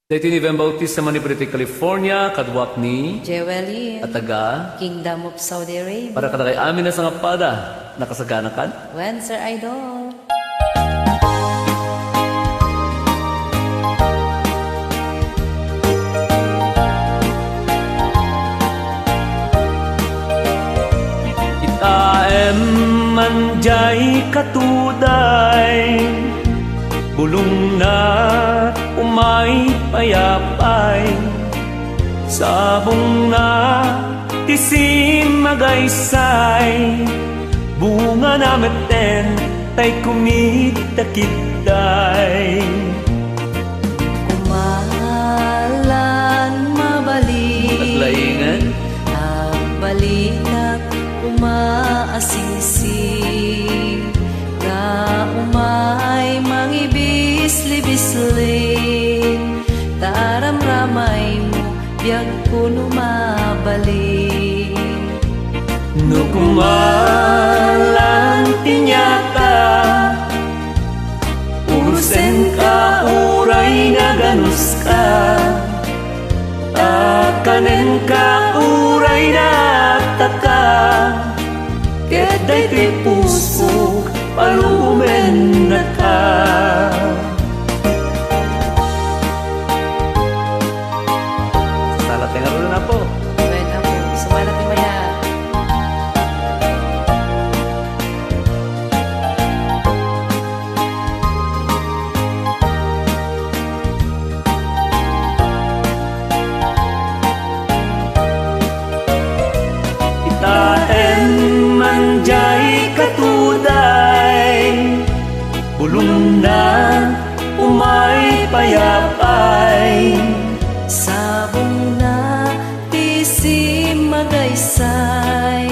Dito ni Van Bautista Manipuriti, California, kadwak ni Jewelin, at taga Kingdom of Saudi Arabia. para kada kay amin na sa nga pada, nakasagana kan? When, Sir Idol? Itaem manjay katuday, bulong na umay payapay, sabong na tisim magaysay, bunga na meten tay kumitakitay. Kumalan mabalik, Naglaingan, balinak umaasingsing, na umay mangibis-libisling, taramramay mo biyag kuno mabalik. no kumalang tinyaka, urusen ka uray na ganus ka, akanen ka uray na taka, keday ti puso palumen na ka. Salat nga rin na po. When ako, sumalat ni Maya. Itaem manjay katuday, bulong na umay payapay, Sabong na tisim magaysay,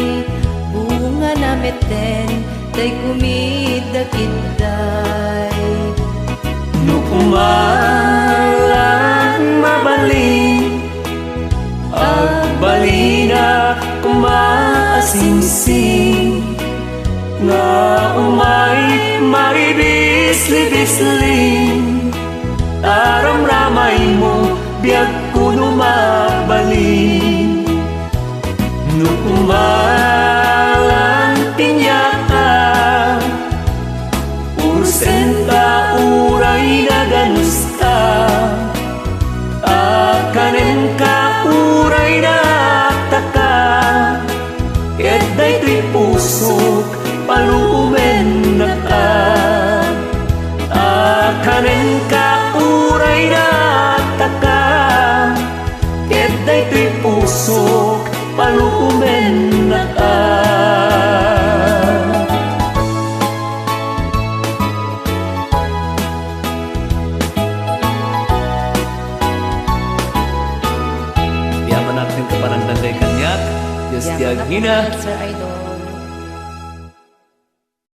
bunga na meten day kumidakitday. no kumalang mabaling, agbalina kumaasingsing, nga umay maribis-libisling, taramramay mo biyag kuno mabaling. No kumalang tinyaka, ursen ka uray na ganus ka, akanen ka uray na taka, keday ti pusok palumen na ka, akanen ka uray na taka, keday ti pusok palumen na ka. Yaman natin kapanang nanday kanyak, Diyos ti Yaman agina, ako, Sir Idol.